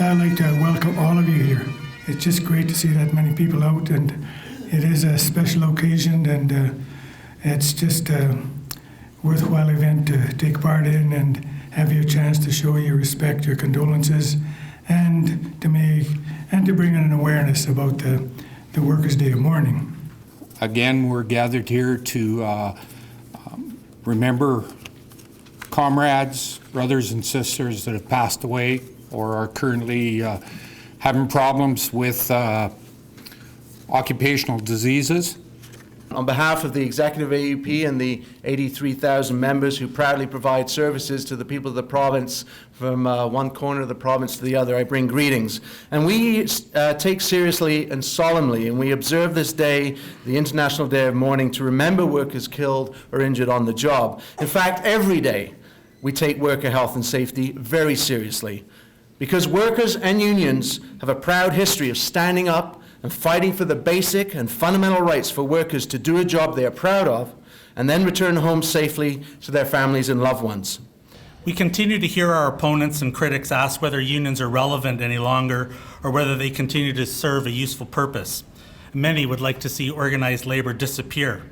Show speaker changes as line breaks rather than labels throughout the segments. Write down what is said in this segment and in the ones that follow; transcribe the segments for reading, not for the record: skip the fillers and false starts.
I'd like to welcome all of you here. It's just great to see that many people out, and it is a special occasion, and it's just a worthwhile event to take part in and have your chance to show your respect, your condolences, and to bring in an awareness about the Workers' Day of Mourning.
Again, we're gathered here to remember comrades, brothers and sisters that have passed away or are currently having problems with occupational diseases.
On behalf of the Executive AUPE and the 83,000 members who proudly provide services to the people of the province from one corner of the province to the other, I bring greetings. And we take seriously and solemnly, and we observe this day, the International Day of Mourning, to remember workers killed or injured on the job. In fact, every day we take worker health and safety very seriously, because workers and unions have a proud history of standing up and fighting for the basic and fundamental rights for workers to do a job they are proud of and then return home safely to their families and loved ones.
We continue to hear our opponents and critics ask whether unions are relevant any longer or whether they continue to serve a useful purpose. Many would like to see organized labor disappear.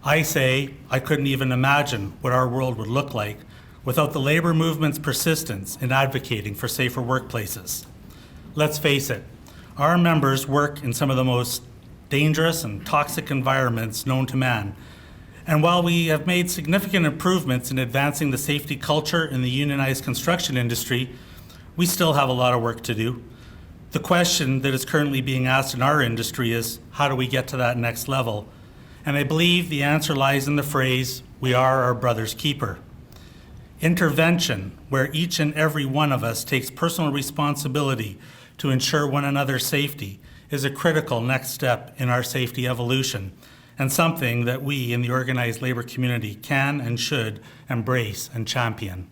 I say I couldn't even imagine what our world would look like without the labor movement's persistence in advocating for safer workplaces. Let's face it, our members work in some of the most dangerous and toxic environments known to man. And while we have made significant improvements in advancing the safety culture in the unionized construction industry, we still have a lot of work to do. The question that is currently being asked in our industry is, how do we get to that next level? And I believe the answer lies in the phrase, we are our brother's keeper. Intervention, where each and every one of us takes personal responsibility to ensure one another's safety, is a critical next step in our safety evolution, and something that we in the organized labor community can and should embrace and champion.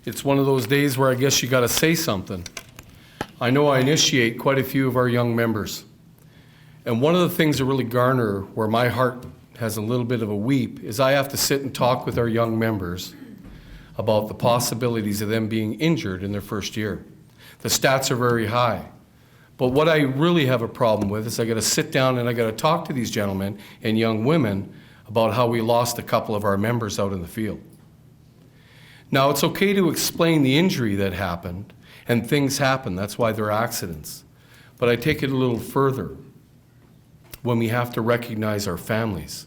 It's one of those days where I guess you got to say something. I know I initiate quite a few of our young members, and one of the things that really garner where my heart has a little bit of a weep is I have to sit and talk with our young members about the possibilities of them being injured in their first year. The stats are very high. But what I really have a problem with is I got to sit down and I got to talk to these gentlemen and young women about how we lost a couple of our members out in the field. Now, it's okay to explain the injury that happened, and things happen. That's why they're accidents. But I take it a little further when we have to recognize our families.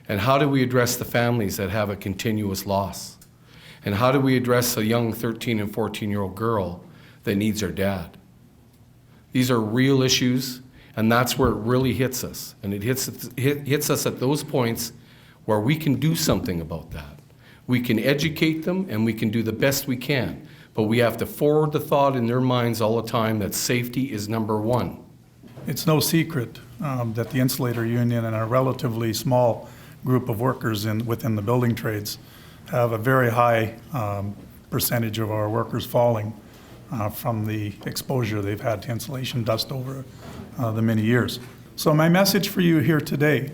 And how do we address the families that have a continuous loss? And how do we address a young 13 and 14-year-old girl that needs her dad? These are real issues, and that's where it really hits us. And it hits us at those points where we can do something about that. We can educate them, and we can do the best we can. But we have to forward the thought in their minds all the time that safety is number one.
It's no secret that the Insulator Union and a relatively small group of workers within the building trades have a very high percentage of our workers falling from the exposure they've had to insulation dust over the many years. So my message for you here today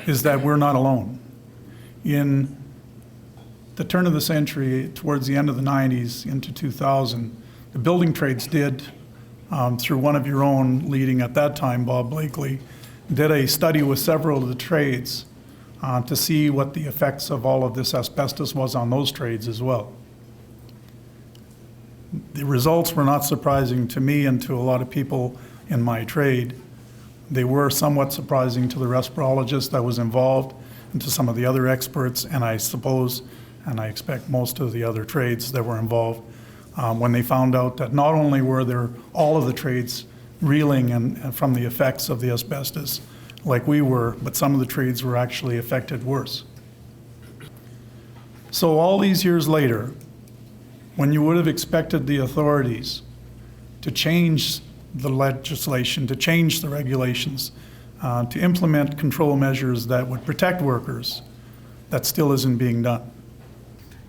is that we're not alone. In the turn of the century, towards the end of the 90s into 2000, the building trades did, through one of your own leading at that time, Bob Blakely, did a study with several of the trades to see what the effects of all of this asbestos was on those trades as well. The results were not surprising to me and to a lot of people in my trade. They were somewhat surprising to the respirologist that was involved and to some of the other experts, and I suppose, and I expect most of the other trades that were involved, when they found out that not only were there all of the trades reeling and from the effects of the asbestos like we were, but some of the trades were actually affected worse. So all these years later, when you would have expected the authorities to change the legislation, to change the regulations, to implement control measures that would protect workers, that still isn't being done.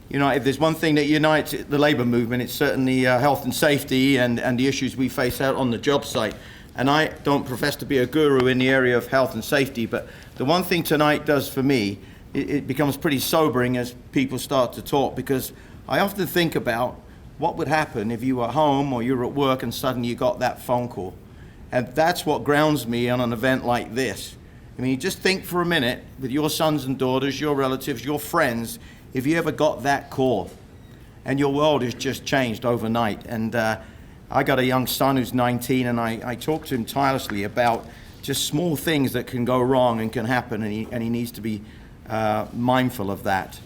You know, if there's one thing that unites the labour movement, it's certainly health and safety and the issues we face out on the job site. And I don't profess to be a guru in the area of health and safety, but the one thing tonight does for me, it becomes pretty sobering as people start to talk, because I often think about what would happen if you were home or you were at work and suddenly you got that phone call? And that's what grounds me on an event like this. I mean, just think for a minute with your sons and daughters, your relatives, your friends, if you ever got that call and your world has just changed overnight. And I got a young son who's 19, and I talk to him tirelessly about just small things that can go wrong and can happen, and he needs to be mindful of that.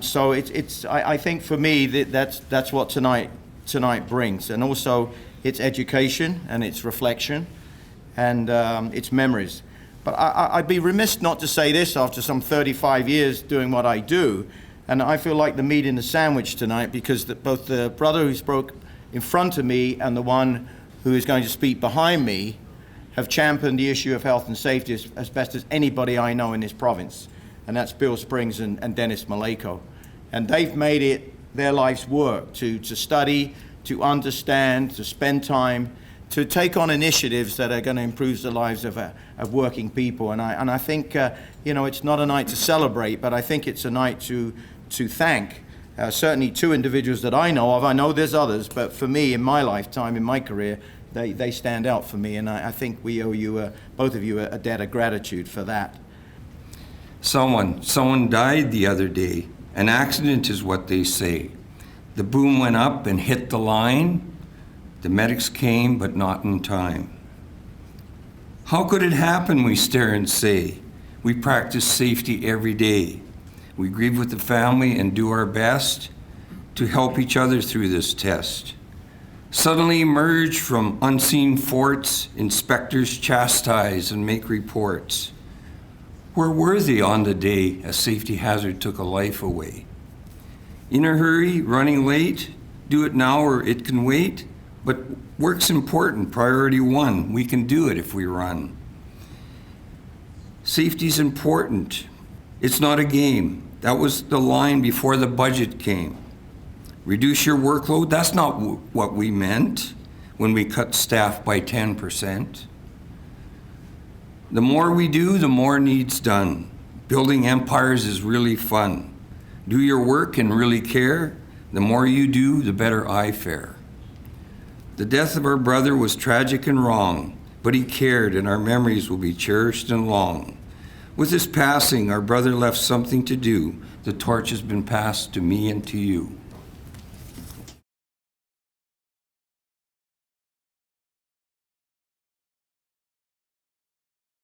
So I think for me that's what tonight brings, and also it's education and it's reflection and it's memories. But I'd be remiss not to say this after some 35 years doing what I do, and I feel like the meat in the sandwich tonight, because both the brother who spoke in front of me and the one who is going to speak behind me have championed the issue of health and safety as best as anybody I know in this province, and that's Bill Springs and Dennis Maleko. And they've made it their life's work to study, to understand, to spend time, to take on initiatives that are going to improve the lives of working people. And I think, it's not a night to celebrate, but I think it's a night to thank certainly two individuals that I know of. I know there's others, but for me, in my lifetime, in my career, they stand out for me, and I think we owe you, both of you, a debt of gratitude for that.
Someone died the other day. An accident is what they say. The boom went up and hit the line. The medics came, but not in time. How could it happen, we stare and say. We practice safety every day. We grieve with the family and do our best to help each other through this test. Suddenly emerge from unseen forts, inspectors chastise and make reports. Where were they on the day a safety hazard took a life away? In a hurry, running late, do it now or it can wait, but work's important, priority one, we can do it if we run. Safety's important, it's not a game. That was the line before the budget came. Reduce your workload, that's not what we meant when we cut staff by 10%. The more we do, the more needs done. Building empires is really fun. Do your work and really care. The more you do, the better I fare. The death of our brother was tragic and wrong, but he cared, and our memories will be cherished and long. With his passing, our brother left something to do. The torch has been passed to me and to you.